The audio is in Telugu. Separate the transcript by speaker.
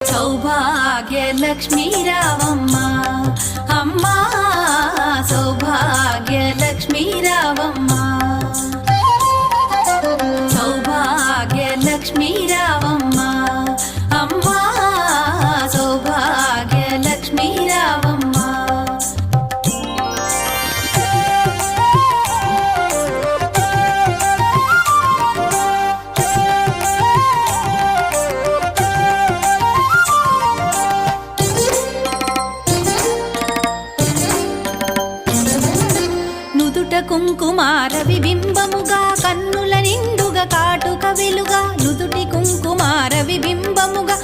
Speaker 1: సౌభాగ్యలక్ష్మీ రావమ్మ అమ్మా సౌభాగ్యలక్ష్మీ రావమ్మ సౌభాగ్యలక్ష్మీ రావమ్మ అమ్మా సౌభాగ్యలక్ష్మీ రావమ్మ కుంకుమార విబింబముగా కన్నుల నిండుగా కాటుక వెలుగా నుదుటి కుంకుమార విబింబముగా